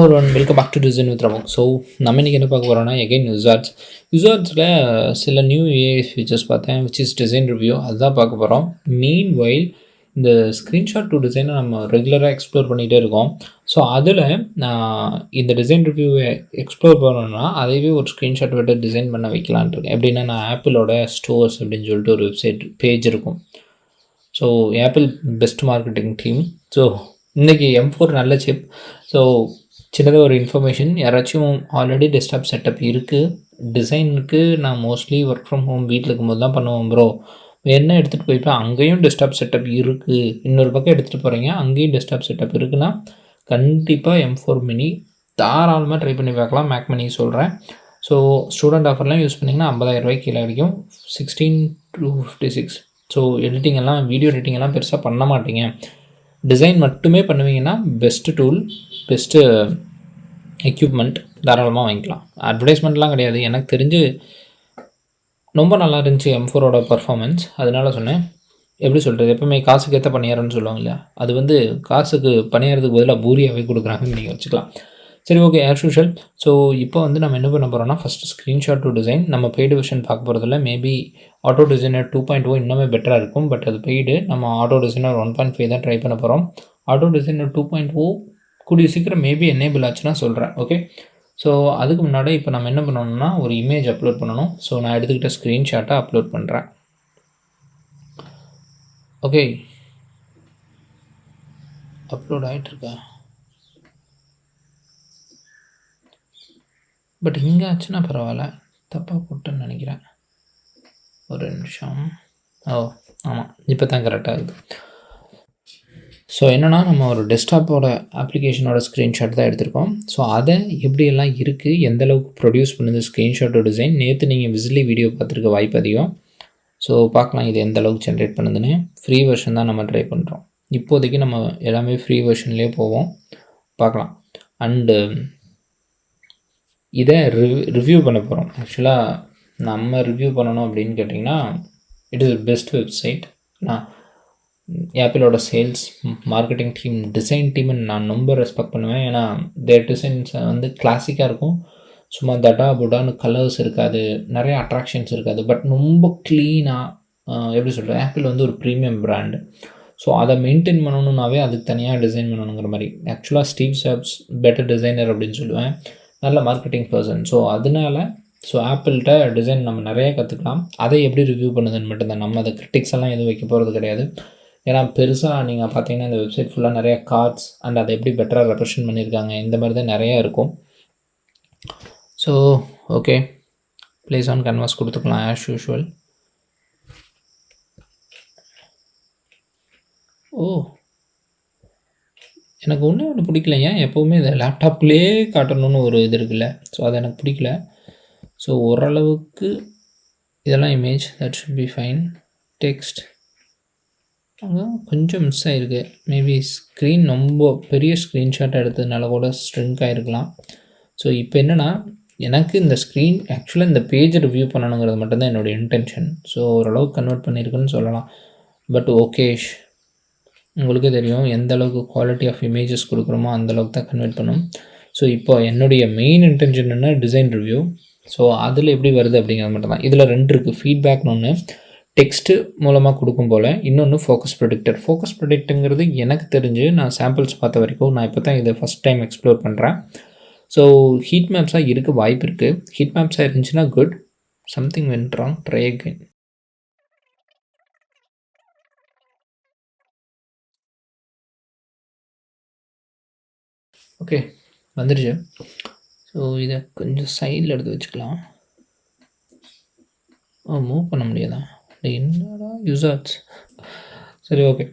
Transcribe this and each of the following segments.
everyone, welcome back to Design with Ramon. So நம்ம இன்னைக்கு என்ன பார்க்க போகிறோம்னா எகைன் யூசார்ட்ஸில் சில நியூ ஏஐ ஃபீச்சர்ஸ் பார்த்தேன் which is டிசைன் ரிவ்யூ. அதுதான் பார்க்க போகிறோம். மீன் வைல் இந்த ஸ்க்ரீன்ஷாட் டு டிசைனை நம்ம ரெகுலராக எக்ஸ்ப்ளோர் பண்ணிகிட்டே இருக்கோம். ஸோ அதில் நான் இந்த டிசைன் ரிவ்யூவை எக்ஸ்ப்ளோர் பண்ணணும்னா அதையவே ஒரு ஸ்க்ரீன்ஷாட் விட்டு டிசைன் பண்ண வைக்கலான் இருக்கேன். எப்படின்னா நான் ஆப்பிளோட ஸ்டோர்ஸ் அப்படின்னு சொல்லிட்டு ஒரு வெப்சைட் பேஜ் இருக்கும். So apple best marketing team. So இன்றைக்கி M4 நல்ல சிப். ஸோ சின்னதாக ஒரு இன்ஃபர்மேஷன், யாராச்சும் ஆல்ரெடி டெஸ்க்டாப் செட்டப் இருக்குது, டிசைனுக்கு நான் மோஸ்ட்லி ஒர்க் ஃப்ரம் ஹோம் வீட்டில் இருக்கும்போது தான் பண்ணுவோம் ப்ரோ, என்ன எடுத்துகிட்டு போய்ப்பேன், அங்கேயும் டெஸ்க்டாப் செட்டப் இருக்குது, இன்னொரு பக்கம் எடுத்துகிட்டு போகிறீங்க அங்கேயும் டெஸ்க்டாப் செட்டப் இருக்குன்னா கண்டிப்பாக M4 மினி தாராளமாக ட்ரை பண்ணி பார்க்கலாம். மேக் மினி சொல்கிறேன். ஸோ ஸ்டூடெண்ட் ஆஃபர்லாம் யூஸ் பண்ணிங்கன்னா 50,000 கீழே கிடைக்கும். 16 to 56. ஸோ எடிட்டிங் எல்லாம், வீடியோ எடிட்டிங் எல்லாம் பெருசாக பண்ண மாட்டீங்க, டிசைன் மட்டுமே பண்ணுவீங்கன்னா பெஸ்ட்டு டூல், பெஸ்ட்டு எக்யூப்மெண்ட், தாராளமாக வாங்கிக்கலாம். அட்வர்டைஸ்மெண்ட்லாம் கிடையாது, எனக்கு தெரிஞ்சு ரொம்ப நல்லா இருந்துச்சு M4ஓட பர்ஃபார்மன்ஸ், அதனால சொன்னேன். எப்படி சொல்கிறது, எப்பவுமே காசுக்கு ஏற்ற பணியாரம்னு சொல்லுவாங்க இல்லையா, அது வந்து காசுக்கு பணியாரத்துக்கு பதிலாக பூரியாகவே கொடுக்குறாங்கன்னு நீங்கள் வச்சுக்கலாம். சரி, ஓகே, ஆஸ் யூஷுவல். ஸோ இப்போ வந்து நம்ம என்ன பண்ண போகிறோம்னா, ஃபஸ்ட்டு ஸ்க்ரீன்ஷாட் டு டிசைன். நம்ம பெய்டு வெர்ஷன் பார்க்க போகிறதில்ல. மேபி ஆட்டோ டிசைனர் 2.0 இன்னுமே பெட்டராக இருக்கும், பட் அது பெய்டு. நம்ம ஆட்டோ டிசைனர் 1.5 தான் ட்ரை பண்ண போகிறோம். ஆட்டோ டிசைனர் 2.0 கூடிய சீக்கிரம் மேபி எனேபிள் ஆச்சுன்னா சொல்கிறேன். ஓகே, ஸோ அதுக்கு முன்னாடி இப்போ நம்ம என்ன பண்ணணும்னா ஒரு இமேஜ் அப்லோட் பண்ணணும். ஸோ நான் எடுத்துக்கிட்ட ஸ்க்ரீன்ஷாட்டை அப்லோட் பண்ணுறேன். ஓகே, அப்லோட் ஆகிட்டுருக்கா, பட் இங்கே ஆச்சுன்னா பரவாயில்ல, தப்பாக போட்டேன்னு நினைக்கிறேன். ஒரு நிமிஷம். ஓ ஆமாம், இப்போ தான் கரெக்டாக இருக்குது. ஸோ என்னென்னா, நம்ம ஒரு டெஸ்க்டாப்போட அப்ளிகேஷனோட ஸ்க்ரீன்ஷாட் தான் எடுத்திருக்கோம். ஸோ அதை எப்படியெல்லாம் இருக்குது, எந்தளவுக்கு ப்ரொடியூஸ் பண்ணுது ஸ்க்ரீன்ஷாட்டோ டிசைன், நேற்று நீங்கள் விசிலி வீடியோ பார்த்துருக்க வாய்ப்பு அதிகம். ஸோ பார்க்கலாம் இது எந்த அளவுக்கு ஜென்ரேட் பண்ணுதுன்னு. ஃப்ரீ வெர்ஷன் தான் நம்ம ட்ரை பண்ணுறோம். இப்போதைக்கு நம்ம எல்லாமே ஃப்ரீ வெர்ஷன்லேயே போவோம், பார்க்கலாம். அண்டு இதை ரிவ்யூ பண்ண போகிறோம். ஆக்சுவலாக நம்ம ரிவ்யூ பண்ணணும் அப்படின்னு கேட்டிங்கன்னா, இட் இஸ் பெஸ்ட் வெப்சைட். நான் ஆப்பிளோட சேல்ஸ் மார்க்கெட்டிங் டீம், டிசைன் டீம்னு நான் ரொம்ப ரெஸ்பெக்ட் பண்ணுவேன். ஏன்னா தேர் டிசைன்ஸ் வந்து கிளாசிக்காக இருக்கும், சும்மா தடா புடான்னு கலர்ஸ் இருக்காது, நிறைய அட்ராக்ஷன்ஸ் இருக்காது, பட் ரொம்ப க்ளீனாக, எப்படி சொல்கிறேன், ஆப்பிள் வந்து ஒரு ப்ரீமியம் பிராண்டு. ஸோ அதை மெயின்டைன் பண்ணணுன்னாவே அதுக்கு தனியாக டிசைன் பண்ணணுங்கிற மாதிரி. ஆக்சுவலாக ஸ்டீவ் ஜாப்ஸ் பெட்டர் டிசைனர் அப்படின்னு சொல்லுவேன், நல்ல மார்க்கெட்டிங் பர்சன். ஸோ அதனால ஆப்பிள்கிட்ட டிசைன் நம்ம நிறைய கற்றுக்கலாம். அதை எப்படி ரிவ்யூ பண்ணுதுன்னு மட்டும்தான், நம்ம அதை கிரிட்டிக்ஸ் எல்லாம் எதுவும் வைக்க போகிறது கிடையாது. ஏன்னா பெருசாக நீங்கள் பார்த்தீங்கன்னா இந்த வெப்சைட் ஃபுல்லாக நிறைய கார்ட்ஸ் அண்ட் அதை எப்படி பெட்டராக ரெப்ரசன்ட் பண்ணியிருக்காங்க, இந்த மாதிரி தான் நிறையா இருக்கும். So okay, place on canvas கொடுத்துக்கலாம் ஆஸ் யூஷுவல். ஓ, எனக்கு ஒன்று பிடிக்கல, ஏன் எப்போவுமே இதை லேப்டாப்லேயே காட்டணும்னு ஒரு இது இருக்குல்ல, ஸோ அது எனக்கு பிடிக்கல. ஸோ ஓரளவுக்கு இதெல்லாம் image that should be fine. Text கொஞ்சம் மிஸ் ஆகிருக்கு, மேபி ஸ்க்ரீன் ரொம்ப பெரிய ஸ்க்ரீன்ஷாட் எடுத்ததுனால கூட ஸ்ட்ரிங்க் ஆகிருக்கலாம். ஸோ இப்போ என்னென்னா, எனக்கு இந்த ஸ்க்ரீன் ஆக்சுவலாக இந்த பேஜை ரிவ்யூ பண்ணணுங்கிறது மட்டும்தான் என்னோடய இன்டென்ஷன். ஸோ ஓரளவுக்கு கன்வெர்ட் பண்ணியிருக்குன்னு சொல்லலாம். பட் ஓகேஷ், உங்களுக்கே தெரியும் எந்த அளவுக்கு குவாலிட்டி ஆஃப் இமேஜஸ் கொடுக்குறோமோ அந்தளவுக்கு தான் கன்வெர்ட் பண்ணும். ஸோ இப்போ என்னுடைய மெயின் இன்டென்ஷன் என்ன, டிசைன் ரிவ்யூ. ஸோ அதில் எப்படி வருது அப்படிங்கிறது மட்டும் தான். இதில் 2 இருக்குது, ஃபீட்பேக்னு ஒன்று, டெக்ஸ்ட்டு மூலமாக கொடுக்கும் போல், இன்னொன்று ஃபோக்கஸ் ப்ரெடிக்டர். ஃபோக்கஸ் ப்ரெடிக்டருங்கிறது எனக்கு தெரிஞ்சு நான் சாம்பிள்ஸ் பார்த்த வரைக்கும், நான் இப்போ தான் இதை ஃபஸ்ட் டைம் எக்ஸ்ப்ளோர் பண்ணுறேன். ஸோ ஹீட் மேப்ஸாக இருக்க வாய்ப்பு இருக்குது. ஹீட் மேப்ஸாக இருந்துச்சுன்னா good, something went wrong, try again. Okay, வந்துடுச்சு. ஸோ இதை கொஞ்சம் சைடில் எடுத்து வச்சுக்கலாம். மூவ் பண்ண முடியாதா, என்னடா யூசர்ஸ். சரி, ஓகே,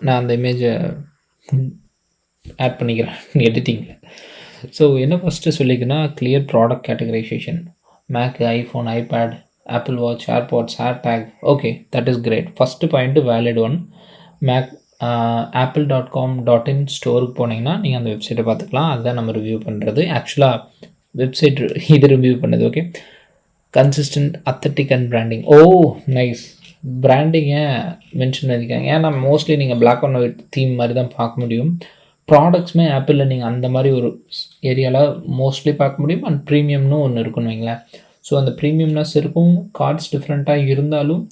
நான் அந்த இமேஜை ஆட் பண்ணிக்கிறேன் எடிட்டிங்கில். ஸோ என்ன ஃபஸ்ட்டு சொல்லிக்கன்னா, clear product categorization, Mac, iPhone, iPad, Apple watch, AirPods, AirTag. Okay, that is great. First point valid one. Mac apple.com.in ஸ்டோருக்கு போனீங்கன்னா நீங்கள் அந்த வெப்சைட்டை பார்த்துக்கலாம். அதுதான் நம்ம ரிவ்யூ பண்ணுறது. ஆக்சுவலாக வெப்சைட் இது ரிவ்யூ பண்ணது. Okay, consistent, aesthetic and branding. Oh nice, பிராண்டிங்கை மென்ஷன் பண்ணியிருக்காங்க. ஏன்னா மோஸ்ட்லி நீங்கள் பிளாக் அண்ட் ஒயிட் தீம் மாதிரி தான் பார்க்க முடியும். ப்ராடக்ட்ஸுமே ஆப்பிளில் நீங்கள் அந்த மாதிரி ஒரு ஏரியாவில் மோஸ்ட்லி பார்க்க முடியும். அண்ட் ப்ரீமியம்னு ஒன்று இருக்குன்னு வைங்களேன். ஸோ அந்த ப்ரீமியம்னஸ் இருக்கும். கார்ட்ஸ் டிஃப்ரெண்ட்டாக இருந்தாலும்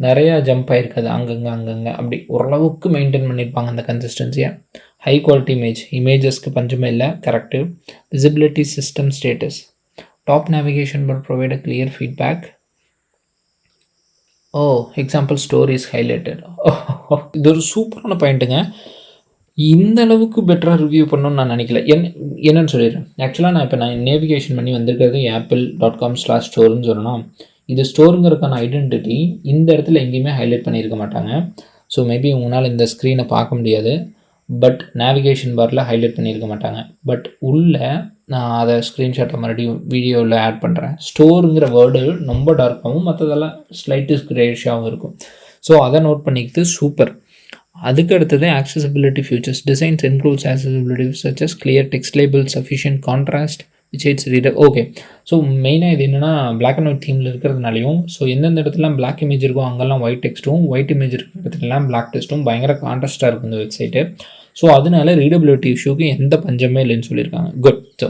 நிறையா ஜம்ப் ஆகிருக்காது அங்கங்கே அப்படி ஓரளவுக்கு மெயின்டைன் பண்ணியிருப்பாங்க அந்த கன்சிஸ்டன்சியை. ஹை குவாலிட்டி இமேஜஸ்க்கு பஞ்சமே இல்லை. Correct. Visibility system status top navigation but provide a clear feedback. Example stories highlighted. இது ஒரு சூப்பரான பாயிண்ட்டுங்க. இந்த அளவுக்கு பெட்டராக ரிவ்யூ பண்ணணும்னு நான் நினைக்கல. என்னன்னு சொல்லிடுறேன். ஆக்சுவலாக நான் நேவிகேஷன் பண்ணி வந்திருக்கிறது apple.com/storeன்னு சொல்லணும். இது ஸ்டோருங்கிறதுக்கான ஐடென்டிட்டி இந்த இடத்துல எங்கேயுமே ஹைலைட் பண்ணியிருக்க மாட்டாங்க. ஸோ மேபி உங்களால் இந்த ஸ்க்ரீனை பார்க்க முடியாது. பட் நேவிகேஷன் பாரில் ஹைலைட் பண்ணியிருக்க மாட்டாங்க. பட் உள்ளே நான் அதை ஸ்க்ரீன்ஷாட்டை மறுபடியும் வீடியோவில் ஆட் பண்ணுறேன். ஸ்டோருங்கிற வேர்டு ரொம்ப டார்க்காகவும் மற்றதெல்லாம் ஸ்லைட்டிஸ் கிரேஷாகவும் இருக்கும். ஸோ அதை நோட் பண்ணிக்கிட்டு சூப்பர். அதுக்கு அடுத்தது accessibility features. Designs improves accessibility such as clear text labels, sufficient contrast which aids reader. Okay, so மெயினாக இது என்னென்னா பிளாக் அண்ட் ஒயிட் தீமில் இருக்கிறதுனாலையும், ஸோ எந்தெந்த இடத்துலாம் பிளாக் இமேஜ் இருக்கும் அங்கெல்லாம் ஒயிட் டெக்ஸ்ட்டும், ஒயிட் இமேஜ் இருக்கிற இடத்துலலாம் பிளாக் டெக்ஸ்ட்டும் பயங்கர கான்ட்ராஸ்ட்டாக இருக்கும் இந்த வெப்சைட்டு. ஸோ அதனால ரீடபிலிட்டி இஷ்யூக்கு எந்த பஞ்சமே இல்லைன்னு சொல்லியிருக்காங்க. குட். ஸோ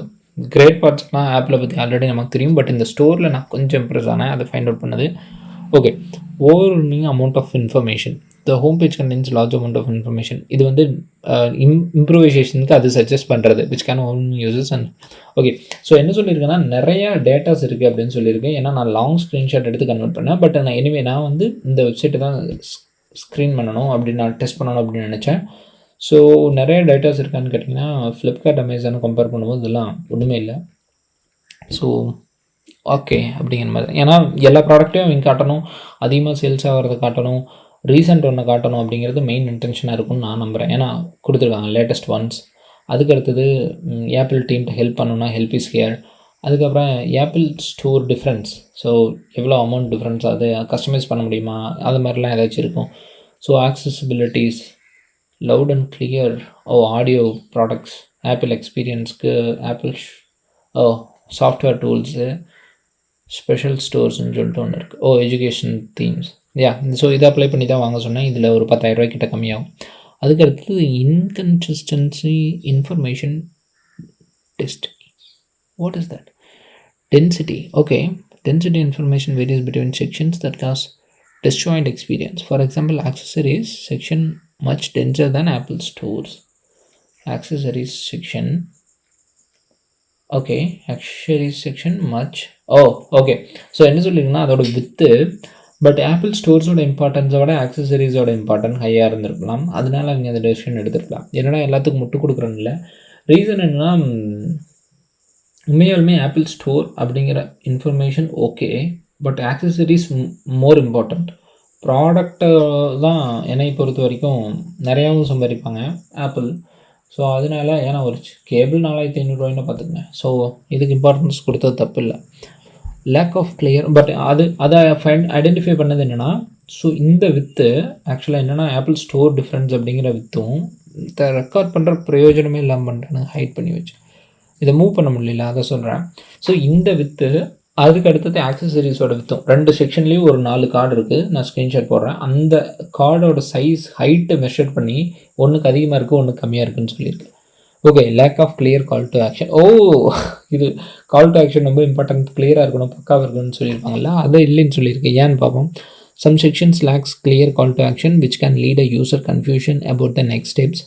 கிரேட் பார்ட்ஸ்லாம் ஆப்பில் பற்றி ஆல்ரெடி நமக்கு தெரியும். பட் இந்த ஸ்டோரில் நான் கொஞ்சம் இம்ப்ரெஸ் ஆனேன், அதை ஃபைண்ட் அவுட் பண்ணது. Okay, overwhelming amount of information. The home page condense large amount of information. இது வந்து இம்ப்ரூவைசேஷனுக்கு அது சஜஸ்ட் பண்ணுறது which can own uses. And okay, so என்ன சொல்லியிருக்கேன்னா நிறையா டேட்டாஸ் இருக்குது அப்படின்னு சொல்லியிருக்கேன். ஏன்னா நான் லாங் ஸ்க்ரீன்ஷாட் எடுத்து கன்வெர்ட் பண்ணேன். பட் நான் எனிவே நான் வந்து இந்த வெப்சைட்டை தான் ஸ்க்ரீன் பண்ணணும் அப்படின்னு நான் டெஸ்ட் பண்ணணும் அப்படின்னு நினச்சேன். ஸோ நிறைய டேட்டாஸ் இருக்கான்னு கேட்டிங்கன்னா ஃப்ளிப்கார்ட் அமேசானை கம்பேர் பண்ணும்போது இதெல்லாம் ஒன்றுமே இல்லை. ஸோ ஓகே அப்படிங்கிற மாதிரி. ஏன்னா எல்லா ப்ராடக்ட்டையும் அவங்க காட்டணும், அதிகமாக சேல்ஸ் ஆகிறத காட்டணும், ரீசெண்ட் ஒன்று காட்டணும் அப்படிங்கிறது மெயின் இன்டென்ஷனாக இருக்கும்னு நான் நம்புகிறேன். ஏன்னா கொடுத்துருக்காங்க லேட்டஸ்ட் ஒன்ஸ். அதுக்கு அடுத்தது ஆப்பிள் டீம்கிட்ட ஹெல்ப் பண்ணணும்னா ஹெல்ப் இஸ் ஹியர். அதுக்கப்புறம் ஆப்பிள் ஸ்டோர் டிஃப்ரென்ஸ். ஸோ எவ்வளோ அமௌண்ட் டிஃப்ரென்ஸ் அது கஸ்டமைஸ் பண்ண முடியுமா, அது மாதிரிலாம் ஏதாச்சும் இருக்கும். So accessibilities, loud and clear, audio products, Apple எக்ஸ்பீரியன்ஸ்க்கு ஆப்பிள் சாஃப்ட்வேர் டூல்ஸு, ஸ்பெஷல் ஸ்டோர்ஸ்ன்னு சொல்லிட்டு ஒன்று இருக்குது. Education themes. ஸோ இதை அப்ளை பண்ணி தான் வாங்க சொன்னேன். இதில் ஒரு 10,000 ரூபாய் கிட்ட கம்மியாகும். அதுக்கு அடுத்தது inconsistency information test. What is that? Density. Okay, density information varies between sections that cause disjoint experience. For example, accessories section much denser than Apple stores. Accessories section. Okay, accessories section much. Okay. So என்ன சொல்லிங்கன்னா அதோட with but apple ஸ்டோர்ஸோட இம்பார்ட்டன்ஸை விட ஆக்சசரிஸோட importance ஹையாக இருந்திருக்கலாம். அதனால அவங்க அந்த decision எடுத்துருக்கலாம். என்னடா எல்லாத்துக்கும் முட்டு கொடுக்குறோன்னு இல்லை. ரீசன் என்னென்னா உண்மையாலுமே ஆப்பிள் ஸ்டோர் அப்படிங்கிற information okay, but accessories more important. ப்ராடக்டை தான் என்னை பொறுத்த வரைக்கும் நிறையாவும் சம்பாதிப்பாங்க ஆப்பிள். ஸோ அதனால ஏன்னா ஒரு கேபிள் 4,500 பார்த்துக்குங்க. ஸோ இதுக்கு இம்பார்ட்டன்ஸ் கொடுத்தது தப்பு இல்லை. Lack of clear. பட் அதை ஐடென்டிஃபை பண்ணது என்னென்னா, ஸோ இந்த வித்து ஆக்சுவலாக என்னென்னா ஆப்பிள் ஸ்டோர் டிஃப்ரென்ஸ் அப்படிங்கிற வித்தும் இதை ரெக்கார்ட் பண்ணுற பிரயோஜனமே இல்லாமல் பண்ணுறேன்னு ஹைட் பண்ணி வச்சு இதை மூவ் பண்ண முடியல, அதை சொல்கிறேன். ஸோ இந்த வித்து அதுக்கு அடுத்தது ஆக்சசரிஸோட வித்தும் 2 செக்ஷன்லேயும் ஒரு 4 கார்டு இருக்குது. நான் ஸ்க்ரீன்ஷாட் போடுறேன். அந்த கார்டோட சைஸ் ஹைட்டை மெஷர் பண்ணி ஒன்றுக்கு அதிகமாக இருக்குது ஒன்று கம்மியாக இருக்குதுன்னு சொல்லியிருக்கு. Okay, lack of clear call to action. இது கால் டு ஆக்ஷன் ரொம்ப இம்பார்ட்டன்ட், கிளியராக இருக்கணும், பக்காவாக இருக்கணும்னு சொல்லியிருப்பாங்கல்ல, அதை இல்லைன்னு சொல்லியிருக்கேன். ஏன்னு பார்ப்போம். Some sections lacks clear call to action which can lead a user confusion about the next steps.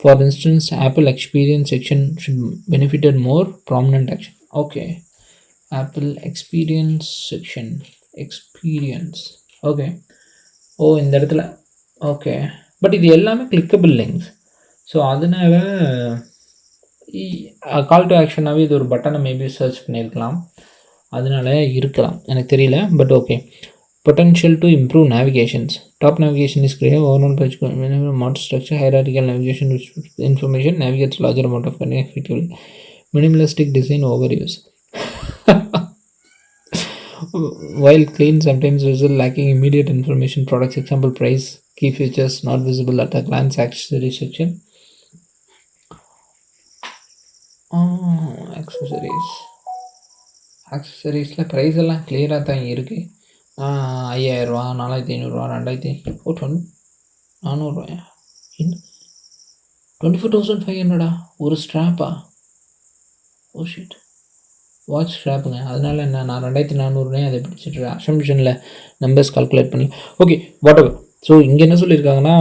For instance Apple experience section should benefitted more prominent action. Okay, Apple experience section experience. Okay, இந்த இடத்துல okay, but இது எல்லாமே clickable links. So அதனால் call to ஆக்ஷனாகவே இது ஒரு பட்டனை maybe search பண்ணியிருக்கலாம், அதனால இருக்கலாம், எனக்கு தெரியல. But okay, potential to improve navigations. Top navigation is clear, overall page மாட் structure, hierarchical navigation information navigates larger amount of effectively, minimalistic design over use. While clean sometimes result lacking immediate information. Products example price, key features not visible at a glance. Accessories section. ஆக்சசரிஸில் price எல்லாம் கிளியராக தான் இருக்குது. 5,000 ரூபா, 4,500 ரூபா, 2,000, 400 ரூபாயா, 24,500 ஒரு ஸ்ட்ராப்பா? Oh shit! Watch ஸ்ட்ராப்புங்க. அதனால என்ன, நான் 2,400 அதை பிடிச்சிட்டு அசம்ப்ஷனில் நம்பர்ஸ் கால்குலேட் பண்ணி ஓகே வாட் எவர். ஸோ இங்கே என்ன சொல்லியிருக்காங்கன்னா,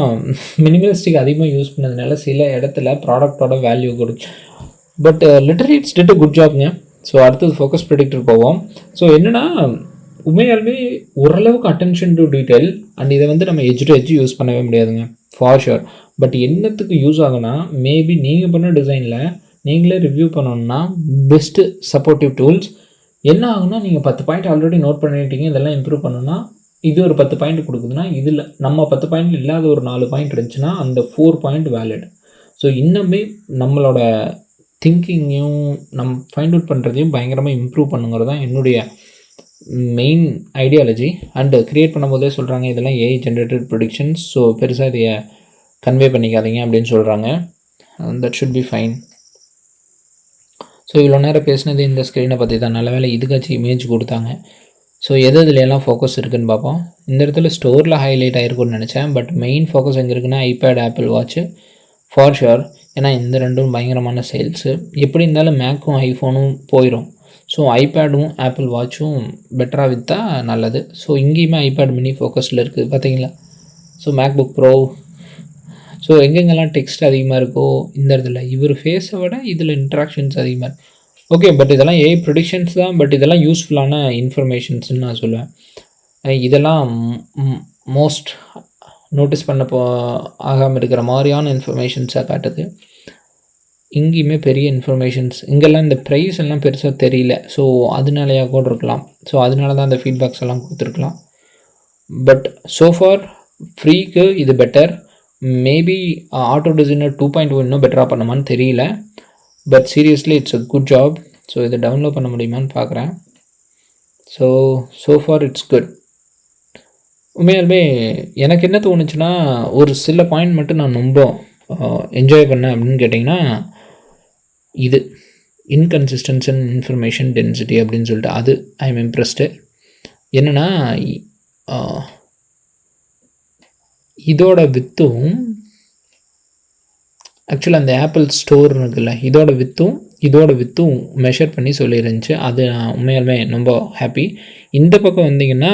மினிமலிஸ்டிக் அதிகமாக யூஸ் பண்ணதுனால சில இடத்துல ப்ராடக்டோட வேல்யூ கொடுக்கும். But literally it's did a good ஜாப்ங்க. ஸோ அடுத்தது ஃபோக்கஸ் ப்ரெடிக்டர் போவோம். ஸோ என்னென்னா உண்மையாலுமே ஓரளவுக்கு அட்டென்ஷன் டு டீட்டெயில் அண்ட் இதை வந்து நம்ம எஜ் டு எஜ் யூஸ் பண்ணவே முடியாதுங்க ஃபார் ஷுர். பட் என்னத்துக்கு யூஸ் ஆகுனா, மேபி நீங்கள் பண்ண டிசைனில் நீங்களே ரிவ்யூ பண்ணணுன்னா பெஸ்ட்டு சப்போர்ட்டிவ் டூல்ஸ். என்ன ஆகுனா, நீங்கள் 10 பாயிண்ட் ஆல்ரெடி நோட் பண்ணிட்டீங்க, இதெல்லாம் இம்ப்ரூவ் பண்ணணும்னா இது ஒரு 10 பாயிண்ட் கொடுக்குதுன்னா, இதில் நம்ம 10 பாயிண்ட் இல்லாத ஒரு 4 பாயிண்ட் இருந்துச்சுன்னா அந்த 4 பாயிண்ட் வேலிட். ஸோ இன்னுமே நம்மளோட திங்கிங்கையும் ஃபைண்ட் அவுட் பண்ணுறதையும் பயங்கரமாக இம்ப்ரூவ் பண்ணுங்கிறது தான் என்னுடைய மெயின் ஐடியாலஜி. அண்டு க்ரியேட் பண்ணும்போதே சொல்கிறாங்க, இதெல்லாம் ஏஐ ஜென்ரேட்டட் ப்ரொடிக்ஷன்ஸ், ஸோ பெருசாக இதையை கன்வே பண்ணிக்காதீங்க அப்படின்னு சொல்கிறாங்க. That should be fine. So இவ்வளோ நேரம் பேசினது இந்த ஸ்க்ரீனை பற்றி தான். நல்ல வேலை இதுக்காச்சும் இமேஜ் கொடுத்தாங்க. ஸோ எதுலாம் ஃபோக்கஸ் இருக்குதுன்னு பார்ப்போம். இந்த இடத்துல ஸ்டோரில் ஹைலைட் ஆகிருக்குன்னு நினச்சேன். பட் மெயின் ஃபோக்கஸ் எங்கே இருக்குன்னா iPad, apple watch for sure. ஏன்னா இந்த ரெண்டும் பயங்கரமான சேல்ஸு. எப்படி இருந்தாலும் மேக்கும் ஐஃபோனும் போயிடும். ஸோ ஐபேடும் ஆப்பிள் வாட்சும் பெட்டராக விற்றா நல்லது. ஸோ இங்கேயுமே ஐபேட் மினி ஃபோக்கஸில் இருக்குது பார்த்தீங்களா. So MacBook bro. ஸோ எங்கெங்கெல்லாம் டெக்ஸ்ட் அதிகமாக இருக்கோ இந்த இடத்துல இவர் ஃபேஸை விட இதில் இன்ட்ராக்ஷன்ஸ் அதிகமாக இருக்குது. ஓகே, பட் இதெல்லாம் ஏஐ ப்ரெடிக்ஷன்ஸ் தான். பட் இதெல்லாம் யூஸ்ஃபுல்லான இன்ஃபர்மேஷன்ஸ்ன்னு நான் சொல்லுவேன். இதெல்லாம் மோஸ்ட் நோட்டீஸ் பண்ண ஆகாமல் இருக்கிற மாதிரியான இன்ஃபர்மேஷன்ஸாக காட்டுது. இங்கேயுமே பெரிய இன்ஃபர்மேஷன்ஸ், இங்கெல்லாம் இந்த ப்ரைஸ் எல்லாம் பெருசாக தெரியல. ஸோ அதனாலையாக கூட இருக்கலாம். ஸோ அதனால தான் அந்த ஃபீட்பேக்ஸ் எல்லாம் கொடுத்துருக்கலாம். பட் சோஃபார் ஃப்ரீக்கு இது பெட்டர். மேபி ஆட்டோ டிசைனர் 2.0 இன்னும் பெட்டராக பண்ணுமான்னு தெரியல. But seriously it's a good job. So இதை டவுன்லோட் பண்ண முடியுமான்னு பார்க்குறேன். So for it's good. உண்மையாலுமே எனக்கு என்ன தோணுச்சுன்னா, ஒரு சில பாயிண்ட் மட்டும் நான் ரொம்ப என்ஜாய் பண்ணேன் அப்படின்னு கேட்டிங்கன்னா, இது இன்கன்சிஸ்டன்ஸ் அண்ட் இன்ஃபர்மேஷன் டென்சிட்டி அப்படின்னு சொல்லிட்டு அது ஐ எம் இம்ப்ரெஸ்டு. என்னென்னா இதோட வித்தும் ஆக்சுவலாக அந்த ஆப்பிள் ஸ்டோர் இருக்குல்ல, இதோட வித்தும் மெஷர் பண்ணி சொல்லியிருந்துச்சு. அது நான் உண்மையாலுமே ரொம்ப ஹாப்பி. இந்த பக்கம் வந்தீங்கன்னா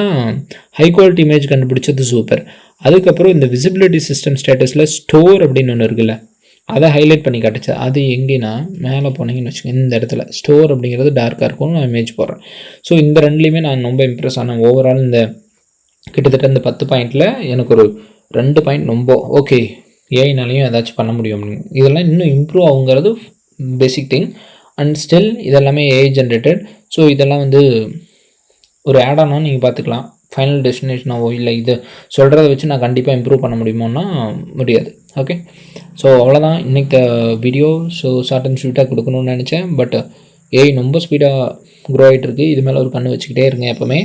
ஹை குவாலிட்டி இமேஜ் கண்டுபிடிச்சது சூப்பர். அதுக்கப்புறம் இந்த விசிபிலிட்டி சிஸ்டம் ஸ்டேட்டஸில் ஸ்டோர் அப்படின்னு ஒன்று இருக்குல்ல, அதை ஹைலைட் பண்ணி காட்டுச்சு. அது எங்கேன்னா மேலே போனீங்கன்னு வச்சுக்கோங்க, இந்த இடத்துல ஸ்டோர் அப்படிங்கிறது டார்க்காக இருக்கும். நான் இமேஜ் போடுறேன். ஸோ இந்த ரெண்டுலேயுமே நான் ரொம்ப இம்ப்ரெஸ் ஆனேன். ஓவரால் இந்த கிட்டத்தட்ட இந்த 10 பாயிண்டில் எனக்கு ஒரு 2 பாயிண்ட் ரொம்ப ஓகே, ஏஐனாலையும் ஏதாச்சும் பண்ண முடியும் அப்படின்னு. இதெல்லாம் இன்னும் இம்ப்ரூவ் ஆகுங்கிறது பேசிக் திங். அண்ட் ஸ்டில் இதெல்லாமே ஏஐ ஜென்ரேட்டட். ஸோ இதெல்லாம் வந்து ஒரு ஆடானா நீங்கள் பார்த்துக்கலாம். ஃபைனல் டெஸ்டினேஷனாவோ இல்லை இது சொல்கிறத வச்சு நான் கண்டிப்பாக இம்ப்ரூவ் பண்ண முடியுமோன்னா முடியாது. ஓகே, ஸோ அவ்வளோதான் இன்றைக்கி வீடியோ. ஸோ ஷார்ட் அண்ட் ஸ்வீட்டாக கொடுக்கணும்னு நினச்சேன். பட் ஏஐ ரொம்ப ஸ்பீடாக க்ரோ ஆகிட்டு இருக்குது. இது மேலே ஒரு கண்ணு வச்சுக்கிட்டே இருங்க எப்போவுமே.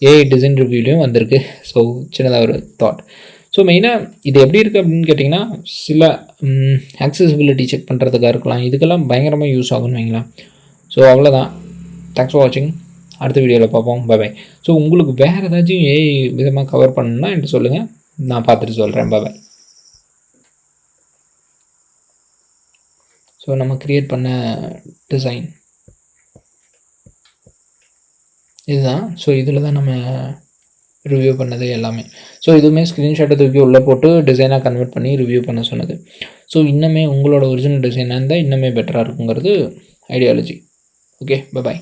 ஏஐ டிசைன் ரிவ்யூலையும் வந்திருக்கு. ஸோ சின்னதாக ஒரு தாட். ஸோ மெயினாக இது எப்படி இருக்குது அப்படின்னு கேட்டிங்கன்னா, சில ஆக்சசிபிலிட்டி செக் பண்ணுறதுக்காக இருக்கலாம். இதுக்கெல்லாம் பயங்கரமாக யூஸ் ஆகும்னு வைங்களேன். ஸோ அவ்வளோதான். தேங்க்ஸ் ஃபார் வாட்சிங். அடுத்த வீடியோவில் பார்ப்போம். பை. ஸோ உங்களுக்கு வேறு ஏதாச்சும் ஏஐ விதமாக கவர் பண்ணணுன்னா என்கிட்ட சொல்லுங்கள், நான் பார்த்துட்டு சொல்கிறேன். பை. ஸோ நம்ம க்ரியேட் பண்ண டிசைன் இதுதான். ஸோ இதில் தான் நம்ம ரிவ்யூ பண்ணது எல்லாமே. ஸோ இதுவுமே ஸ்க்ரீன்ஷாட்டை தூக்கி உள்ளே போட்டு டிசைனாக கன்வெர்ட் பண்ணி ரிவ்யூ பண்ண சொன்னது. ஸோ இன்னுமே உங்களோட ஒரிஜினல் டிசைனாக இருந்தால் இன்னுமே பெட்டராக இருக்குங்கிறது ஐடியாலஜி. Okay, by.